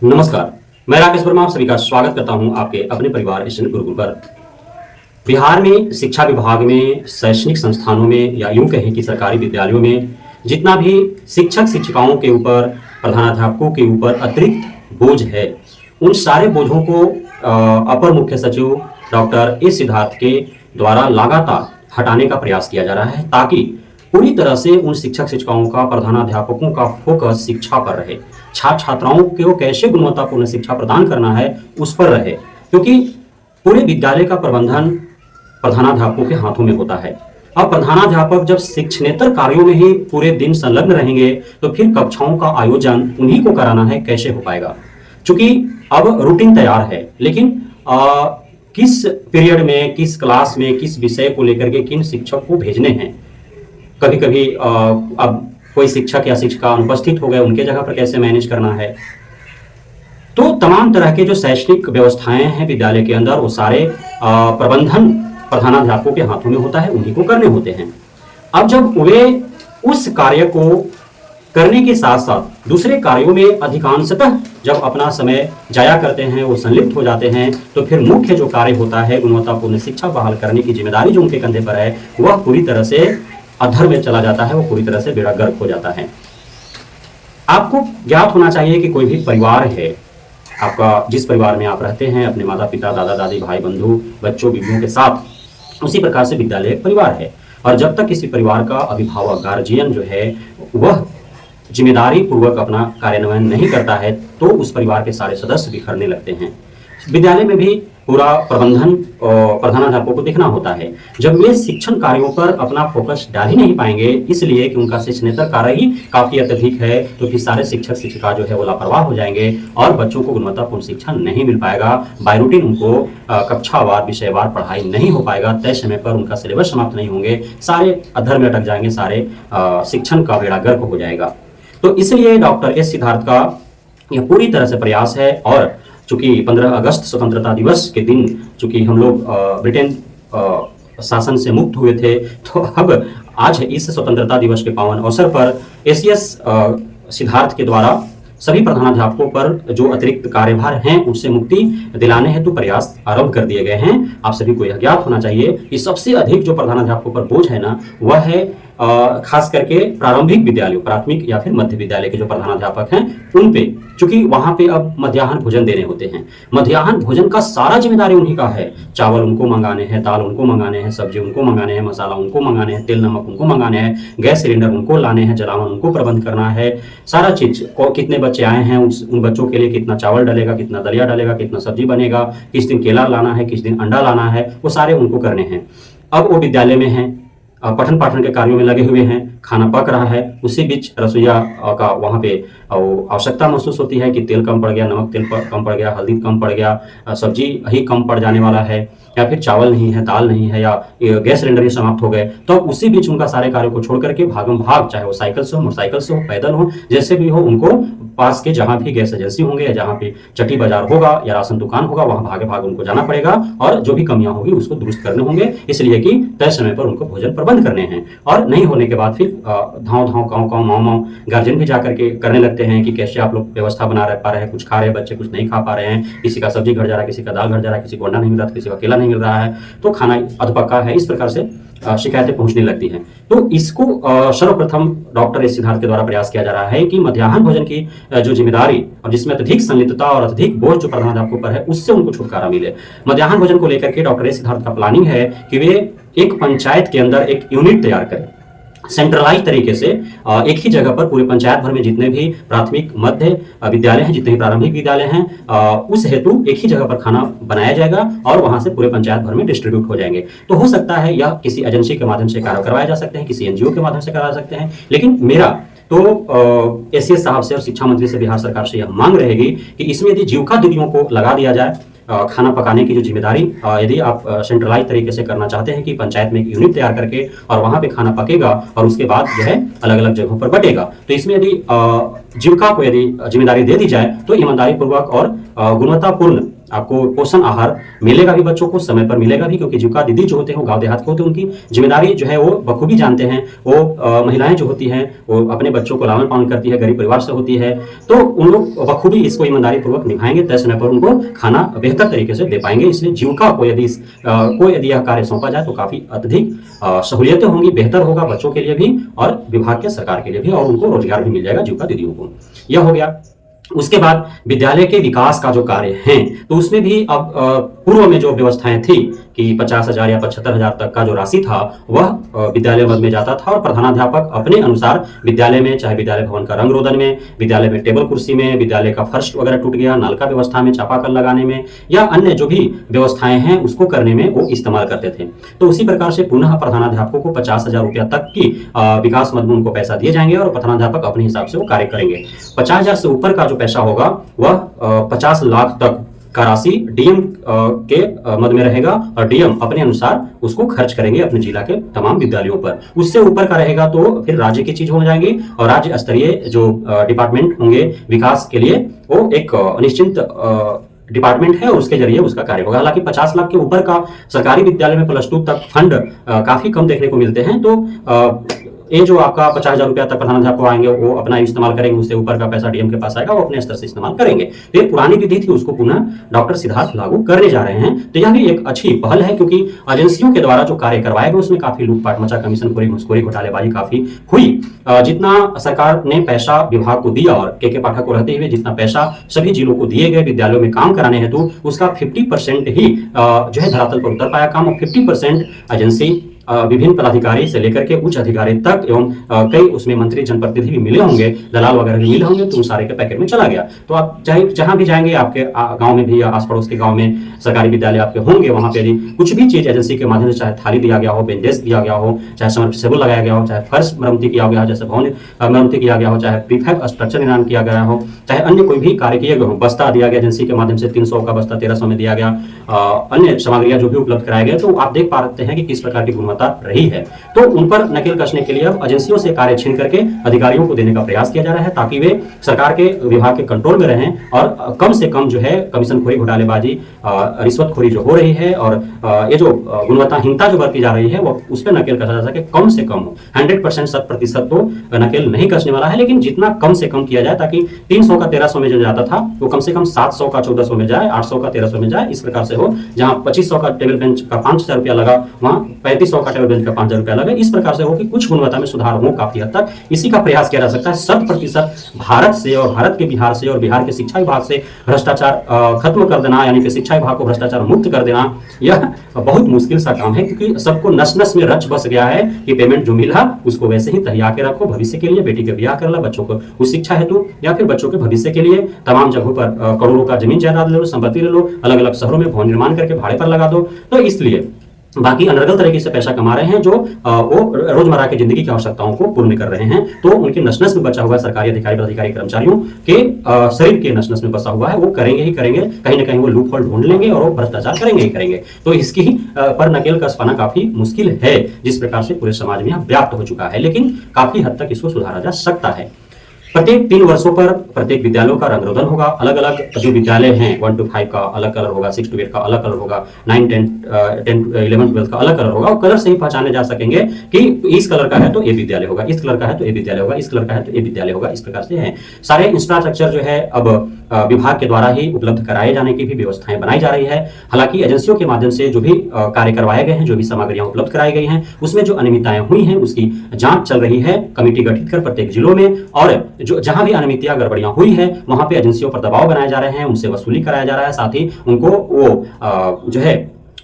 नमस्कार। मैं राकेश वर्मा आप सभी का स्वागत करता हूं आपके अपने परिवार स्टूडेंट गुरुकुल पर। बिहार में शिक्षा विभाग में शैक्षणिक संस्थानों में या यूं कहें कि सरकारी विद्यालयों में जितना भी शिक्षक शिक्षिकाओं के ऊपर, प्रधानाध्यापकों के ऊपर अतिरिक्त बोझ है, उन सारे बोझों को अपर मुख्य सचिव डॉक्टर ए सिद्धार्थ के द्वारा लगातार हटाने का प्रयास किया जा रहा है, ताकि पूरी तरह से उन शिक्षक शिक्षिकाओं का, प्रधानाध्यापकों का फोकस शिक्षा पर रहे, छात्र छात्राओं को कैसे गुणवत्तापूर्ण शिक्षा प्रदान करना है उस पर रहे। क्योंकि पूरे विद्यालय का प्रबंधन प्रधानाध्यापकों के हाथों में होता है। अब प्रधानाध्यापक जब शिक्षणेतर कार्यों में ही पूरे दिन संलग्न रहेंगे तो फिर कक्षाओं का आयोजन उन्हीं को कराना है, कैसे हो पाएगा। चूंकि अब रूटीन तैयार है, लेकिन किस पीरियड में, किस क्लास में, किस विषय को लेकर के किन शिक्षक को भेजने हैं, कभी कभी अब कोई शिक्षक या शिक्षिका अनुपस्थित हो गए, उनके जगह पर कैसे मैनेज करना है। तो तमाम तरह के जो शैक्षणिक व्यवस्थाएं हैं विद्यालय के अंदर, वो सारे प्रबंधन प्रधानाध्यापकों के हाथों में होता है, उन्हीं को करने होते हैं। अब जब वे उस कार्य को करने के साथ साथ दूसरे कार्यों में अधिकांशतः जब अपना समय जाया करते हैं, वो संलिप्त हो जाते हैं, तो फिर मुख्य जो कार्य होता है गुणवत्तापूर्ण शिक्षा बहाल करने की जिम्मेदारी जो उनके कंधे पर है, वह पूरी तरह से अधर में चला जाता है, वो पूरी तरह से बेड़ा गर्क हो जाता है। आपको ज्ञात होना चाहिए कि कोई भी परिवार है आपका, जिस परिवार में आप रहते हैं अपने माता पिता, दादा दादी, भाई बंधु, बच्चों बीवियों के साथ, उसी प्रकार से विद्यालय एक परिवार है। और जब तक किसी परिवार का अभिभावक, गार्जियन जो है, वह जिम्मेदारी पूर्वक अपना कार्यान्वयन नहीं करता है, तो उस परिवार के सारे सदस्य बिखरने लगते हैं। विद्यालय में भी पूरा प्रबंधन और प्रधानाध्यापकों को देखना होता है। जब वे शिक्षण कार्यों पर अपना फोकस डाल ही नहीं पाएंगे, इसलिए कि उनका शिक्षणेतर कार्य ही काफी अत्यधिक है, तो फिर सारे शिक्षक शिक्षिका जो है वो लापरवाह हो जाएंगे और बच्चों को गुणवत्तापूर्ण शिक्षा नहीं मिल पाएगा। बाय रूटीन उनको कक्षावार, विषयवार पढ़ाई नहीं हो पाएगा, तय समय पर उनका सिलेबस समाप्त नहीं होंगे, सारे अधर में अटक जाएंगे, सारे शिक्षण का बेड़ा गर्क हो जाएगा। तो इसलिए डॉक्टर एस सिद्धार्थ का यह पूरी तरह से प्रयास है। और चूंकि 15 अगस्त स्वतंत्रता दिवस के दिन चूंकि हम लोग ब्रिटेन शासन से मुक्त हुए थे, तो अब आज इस स्वतंत्रता दिवस के पावन अवसर पर एसीएस सिद्धार्थ के द्वारा सभी प्रधानाध्यापकों पर जो अतिरिक्त कार्यभार हैं उससे मुक्ति दिलाने हेतु प्रयास आरंभ कर दिए गए हैं। आप सभी को यह ज्ञात होना चाहिए कि सबसे अधिक जो प्रधानाध्यापकों पर बोझ है ना, वह है खास करके प्रारंभिक विद्यालयों, प्राथमिक या फिर मध्य विद्यालय के जो प्रधानाध्यापक हैं उन पे, क्योंकि वहां पे अब मध्याह्न भोजन देने होते हैं। मध्याह्न भोजन का सारा जिम्मेदारी उन्हीं का है। चावल उनको मंगाने हैं, दाल उनको मंगाने हैं, सब्जी उनको मंगाने हैं, मसाला उनको मंगाने हैं, तेल नमक उनको मंगाने हैं, गैस सिलेंडर उनको लाने हैं, जलावन उनको प्रबंध करना है, सारा चीज को, कितने बच्चे आए हैं उन बच्चों के लिए कितना चावल डलेगा, कितना दलिया डलेगा, कितना सब्जी बनेगा, किस दिन केला लाना है, किस दिन अंडा लाना है, वो सारे उनको करने हैं। अब वो विद्यालय में हैं, पठन पाठन के कार्यों में लगे हुए हैं, खाना पक रहा है, उसी बीच रसोईया का वहाँ पे आवश्यकता महसूस होती है कि तेल कम पड़ गया, नमक तेल कम पड़ गया, हल्दी कम पड़ गया, सब्जी ही कम पड़ जाने वाला है, या फिर चावल नहीं है, दाल नहीं है, या गैस सिलेंडर ही समाप्त हो गए। तो उसी बीच उनका सारे कार्यों को छोड़ करके भागम भाग, चाहे वो साइकिल से हो, मोटरसाइकिल से हो, पैदल हो, जैसे भी हो, उनको पास के जहाँ भी गैस एजेंसी होंगे या जहाँ पे चट्टी बाजार होगा या राशन दुकान होगा, वहाँ भागे भाग उनको जाना पड़ेगा और जो भी कमियां होगी उसको दुरुस्त करने होंगे, इसलिए कि तय समय पर उनको भोजन प्रबंध करने हैं। और नहीं होने के बाद फिर धाव धाव काँव काँव माँव माँव गार्जियन भी जाकर के करने लगते हैं कि कैसे आप लोग व्यवस्था बना पा रहे हैं, कुछ खा रहे हैं बच्चे, कुछ नहीं खा पा रहे हैं, किसी का सब्जी घट जा रहा है, किसी का दाल घट जा रहा है, किसी को अंडा नहीं मिल रहा, किसी को केला नहीं मिल रहा है, तो खाना अधपका है, इस प्रकार से शिकायतें पहुंचने लगती हैं। तो इसको सर्वप्रथम डॉक्टर एस सिद्धार्थ के द्वारा प्रयास किया जा रहा है कि मध्याह्न भोजन की जो जिम्मेदारी और जिसमें अत्यधिक संलिप्तता और अत्यधिक बोझ जो प्रधानाध्यापकों पर है, उससे उनको छुटकारा मिले। मध्याह्न भोजन को लेकर के डॉक्टर एस सिद्धार्थ का प्लानिंग है कि वे एक पंचायत के अंदर एक यूनिट तैयार करें, सेंट्रलाइज तरीके से एक ही जगह पर पूरे पंचायत भर में जितने भी प्राथमिक मध्य विद्यालय हैं, जितने भी प्रारंभिक विद्यालय हैं, उस हेतु एक ही जगह पर खाना बनाया जाएगा और वहां से पूरे पंचायत भर में डिस्ट्रीब्यूट हो जाएंगे। तो हो सकता है यह किसी एजेंसी के माध्यम से कार्य करवाए जा सकते हैं, किसी एनजीओ के माध्यम से करवा सकते हैं, लेकिन मेरा तो एसीएस साहब से और शिक्षा मंत्री से बिहार सरकार से यह मांग रहेगी कि इसमें यदि जीविका दीदियों को लगा दिया जाए, खाना पकाने की जो जिम्मेदारी यदि आप सेंट्रलाइज तरीके से करना चाहते हैं कि पंचायत में एक यूनिट तैयार करके और वहां पे खाना पकेगा और उसके बाद जो है अलग अलग जगहों पर बटेगा, तो इसमें यदि जीविका को यदि जिम्मेदारी दे दी जाए तो ईमानदारी पूर्वक और गुणवत्तापूर्ण आपको पोषण आहार मिलेगा भी, बच्चों को समय पर मिलेगा भी, क्योंकि जीविका दीदी जो होते हैं वो गाँव देहात के होते हैं, उनकी जिम्मेदारी जो है वो बखूबी जानते हैं। वो महिलाएं जो होती हैं वो अपने बच्चों को लालन पालन करती है, गरीब परिवार से होती है, तो उन लोग बखूबी इसको ईमानदारी पूर्वक निभाएंगे, तय समय पर उनको खाना बेहतर तरीके से दे पाएंगे। इसलिए जीविका को यदि यह कार्य सौंपा जाए तो काफी अत्यधिक सहूलियतें होंगी, बेहतर होगा बच्चों के लिए भी और विभाग के सरकार के लिए भी, और उनको रोजगार भी मिल जाएगा जीविका दीदियों को। यह हो गया। उसके बाद विद्यालय के विकास का जो कार्य है, तो उसमें भी अब पूर्व में जो व्यवस्थाएं थी कि 50,000 या 75,000 तक का जो राशि था वह विद्यालय मद में जाता था, और प्रधानाध्यापक अपने अनुसार विद्यालय में, चाहे विद्यालय भवन का रंग रोदन में, विद्यालय में टेबल कुर्सी में, विद्यालय का फर्श वगैरह टूट गया, नल का व्यवस्था में, चापाकल लगाने में, या अन्य जो भी व्यवस्थाएं हैं उसको करने में वो इस्तेमाल करते थे। तो उसी प्रकार से पुनः प्रधानाध्यापकों को 50,000 रुपया तक की विकास मद में उनको पैसा दिए जाएंगे, और प्रधानाध्यापक अपने हिसाब से वो कार्य करेंगे। 50,000 से ऊपर का जो पैसा होगा वह 50 लाख तक का राशि डीएम के मद में रहेगा, और डीएम अपने अनुसार उसको खर्च करेंगे अपने जिला के तमाम विद्यालयों पर। उससे ऊपर का रहेगा तो फिर राज्य की चीज हो जाएंगी, और राज्य स्तरीय जो डिपार्टमेंट होंगे विकास के लिए वो एक निश्चित डिपार्टमेंट है, और उसके जरिए उसका कार्य होगा। हालांकि 50 लाख के ऊपर का सरकारी विद्यालय में +2 तक फंड काफी कम देखने को मिलते हैं। तो ये जो आपका 50,000 रुपया तक प्रधानाध्यापक आएंगे वो अपना इस्तेमाल करेंगे, उससे ऊपर का पैसा डीएम के पास आएगा, वो अपने स्तर से इस्तेमाल करेंगे। तो ये पुरानी विधि थी, उसको पुनः डॉक्टर सिद्धार्थ लागू करने जा रहे हैं। तो यह भी एक अच्छी पहल है, क्योंकि एजेंसियों के द्वारा जो कार्य करवाए गए उसमें काफी लूटपाट मचा, कमीशन घुसखोरी घोटालेबाजी काफी हुई। जितना सरकार ने पैसा विभाग को दिया, और के पाठक को रहते हुए जितना पैसा सभी जिलों को दिए गए विद्यालयों में काम कराने हेतु, उसका 50% ही जो है धरातल पर उतर पाया काम, और 50% एजेंसी विभिन्न पदाधिकारी से लेकर के उच्च अधिकारी तक एवं कई उसमें मंत्री जनप्रतिनिधि भी मिले होंगे, दलाल वगैरह भी मिले होंगे, तो उन सारे के पैकेट में चला गया। तो आप चाहे जहां भी जाएंगे, आपके गांव में भी या आस पड़ोस के गांव में सरकारी विद्यालय आपके होंगे, वहां पे यदि कुछ भी चीज एजेंसी के माध्यम से, चाहे थाली दिया गया हो, बेंचेस दिया गया हो, चाहे समरसेबल लगाया गया हो, चाहे फर्श मरम्मती किया गया हो, जैसे भवन मरम्मति किया गया हो, चाहे प्रीफैब स्ट्रक्चर निर्माण किया गया हो, चाहे अन्य कोई भी कार्य किए गए हो, बस्ता दिया गया एजेंसी के माध्यम से, 300 का बस्ता 1300 में दिया गया, अन्य सामग्रियां जो भी उपलब्ध कराए गए, तो आप देख पाते हैं कि किस प्रकार की गुणवत्ता रही है। तो उन पर नकेल कसने के लिए अब एजेंसियों से कार्य छीन करके अधिकारियों को देने का प्रयास किया जा रहा है, ताकि वे सरकार के विभाग के कंट्रोल में रहें, और कम से कम जो है कमीशनखोरी घोटालेबाजी रिश्वतखोरी जो हो रही है, और ये जो गुणवत्ताहीनता जो बरती जा रही है वो उस पर नकेल कसा जा सके, कम से कम हो। 100% 100% तो नकेल नहीं कसने वाला है, लेकिन जितना कम से कम किया जाए, ताकि 300 का 1300 में जो जाता था वो कम से कम 700 का 1400 में जाए, 800 का 1300 में जाए, इस प्रकार से हो। जहां 2500 का टेबल बेंच का 5,000 रुपया लगा, वहां 3500 का टेबल बेंच का 5,000 रुपया लगे। इस प्रकार से हो कि कुछ गुणवत्ता में सुधार हो काफी हद तक, इसी का प्रयास किया जा सकता है। 100% भारत से, और भारत के बिहार से, और बिहार के शिक्षा विभाग से भ्रष्टाचार खत्म कर देना, यानी कि शिक्षा विभाग को भ्रष्टाचार मुक्त कर देना, यह बहुत मुश्किल सा काम है, क्योंकि सबको नस नस में रच बस गया है कि पेमेंट जो मिला उसको वैसे ही तैयार के रखो, भविष्य के लिए बेटी के ब्याह कर ला, बच्चों को उस शिक्षा हेतु, या फिर बच्चों के भविष्य के लिए तमाम जगहों पर करोड़ों का जमीन जायदाद ले लो, संपत्ति ले लो, अलग अलग शहरों में भवन निर्माण करके भाड़े पर लगा दो। तो इसलिए बाकी अनर्गल तरीके से पैसा कमा रहे हैं, जो वो रोजमर्रा की जिंदगी की आवश्यकताओं को पूर्ण कर रहे हैं। तो उनके नस नस में बचा हुआ सरकारी अधिकारी, पदाधिकारी, कर्मचारियों के शरीर के नस नस में बसा हुआ है, वो करेंगे ही करेंगे, कहीं ना कहीं वो लूप होल ढूंढ लेंगे और वो भ्रष्टाचार करेंगे ही करेंगे। तो इसकी पर नकेल कस पाना काफी मुश्किल है, जिस प्रकार से पूरे समाज में व्याप्त हो चुका है, लेकिन काफी हद तक इसको सुधारा जा सकता है। प्रत्येक 3 वर्षों पर प्रत्येक विद्यालयों का रंग रोदन होगा। अलग अलग जो विद्यालय हैं 1 to 5 का अलग कलर होगा, 6 to 8 का अलग कलर होगा, 9, 10, 11, 12 का अलग कलर होगा। और कलर से ही पहचाने जा सकेंगे कि इस कलर का है तो ये विद्यालय होगा, इस कलर का है तो ये विद्यालय होगा, इस कलर का है तो ये विद्यालय होगा। इस प्रकार से है। सारे इंफ्रास्ट्रक्चर जो है अब विभाग के द्वारा ही उपलब्ध कराए जाने की भी व्यवस्थाएं बनाई जा रही है। हालांकि एजेंसियों के माध्यम से जो भी कार्य करवाए गए हैं, जो भी सामग्रियां उपलब्ध कराई गई हैं, उसमें जो अनियमितताएं हुई हैं उसकी जांच चल रही है, कमेटी गठित कर प्रत्येक जिलों में। और जो जहां भी अनियमितता गड़बड़ियां हुई है वहां पे एजेंसियों पर दबाव बनाए जा रहे हैं, उनसे वसूली कराया जा रहा है, साथ ही उनको वो जो है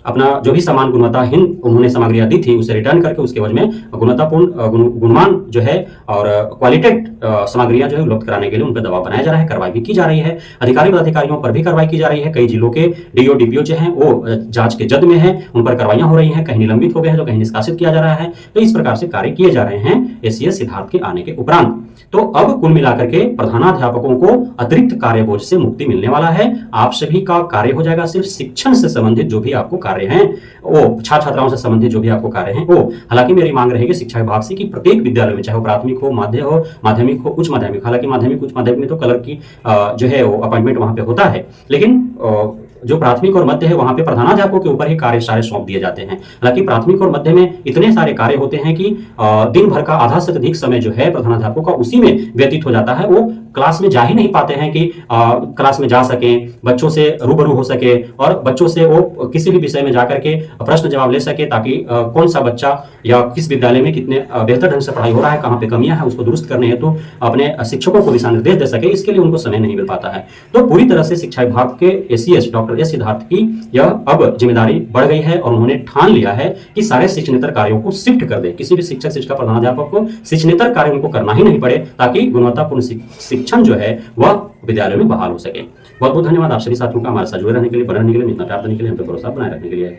अपना जो भी सामान गुणवत्ताहीन उन्होंने सामग्रियां दी थी उसे रिटर्न करके उसके एवज में गुणवत्तापूर्ण गुणमान जो है और क्वालिटेड सामग्रियां जो है उपलब्ध कराने के लिए उन पर दबाव बनाया जा रहा है। कार्रवाई भी की जा रही है, अधिकारी पदाधिकारियों पर भी कार्रवाई की जा रही है। कई जिलों के डीओ डीपीओ जो है वो जांच के जद में है, उन पर कार्रवाइयां हो रही हैं, कहीं निलंबित हो गए हैं, जो कहीं निष्कासित किया जा रहा है। तो इस प्रकार से कार्य किए जा रहे हैं एसीएस सिद्धार्थ के आने के उपरांत। तो अब कुल मिलाकर के प्रधानाध्यापकों को अतिरिक्त कार्यबोझ से मुक्ति मिलने वाला है। आप सभी का कार्य हो जाएगा सिर्फ शिक्षण से संबंधित जो भी आपको कार्य हैं, वो छात्र छात्राओं से संबंधित जो भी आपको कार्य हैं वो। हालांकि मेरी मांग रहेगी शिक्षा विभाग से कि प्रत्येक विद्यालय में, चाहे वो प्राथमिक हो, माध्य हो, माध्यमिक हो, उच्च माध्यमिक, हालांकि माध्यमिक उच्च माध्यमिक में तो कलर की जो है वो अपॉइंटमेंट वहां पे होता है, लेकिन जो प्राथमिक और मध्य है वहां पे प्रधानाध्यापकों के ऊपर ही कार्य सारे सौंप दिए जाते हैं। हालांकि प्राथमिक और मध्य में इतने सारे कार्य होते हैं कि दिन भर का आधा से अधिक समय जो है प्रधानाध्यापकों का उसी में व्यतीत हो जाता है। वो क्लास में जा ही नहीं पाते हैं कि क्लास में जा सकें, बच्चों से रूबरू हो सके और बच्चों से वो किसी भी विषय में जाकर के प्रश्न जवाब ले सके, ताकि कौन सा बच्चा या किस विद्यालय में कितने बेहतर ढंग से पढ़ाई हो रहा है, कहाँ पे कमियां हैं, उसको दुरुस्त करने हेतु अपने शिक्षकों को दिशा निर्देश दे सके, इसके लिए उनको समय नहीं मिल पाता है। तो पूरी तरह से शिक्षा विभाग के एसीएस डॉक्टर एस सिद्धार्थ की यह अब जिम्मेदारी बढ़ गई है और उन्होंने ठान लिया है कि सारे शिक्षणेतर कार्यों को शिफ्ट कर दे। किसी भी शिक्षक शिक्षिका प्रधानाध्यापक को शिक्षणेतर कार्य उनको करना ही नहीं पड़े, ताकि गुणवत्तापूर्ण शिक्षण जो है वह विद्यालयों में बहाल हो सके। बहुत बहुत धन्यवाद आप सभी साथियों का हमारे साथ जुड़े रहने के लिए, बने रहने के लिए, इतना प्यार देने के लिए, हम पे भरोसा बनाए रखने के लिए।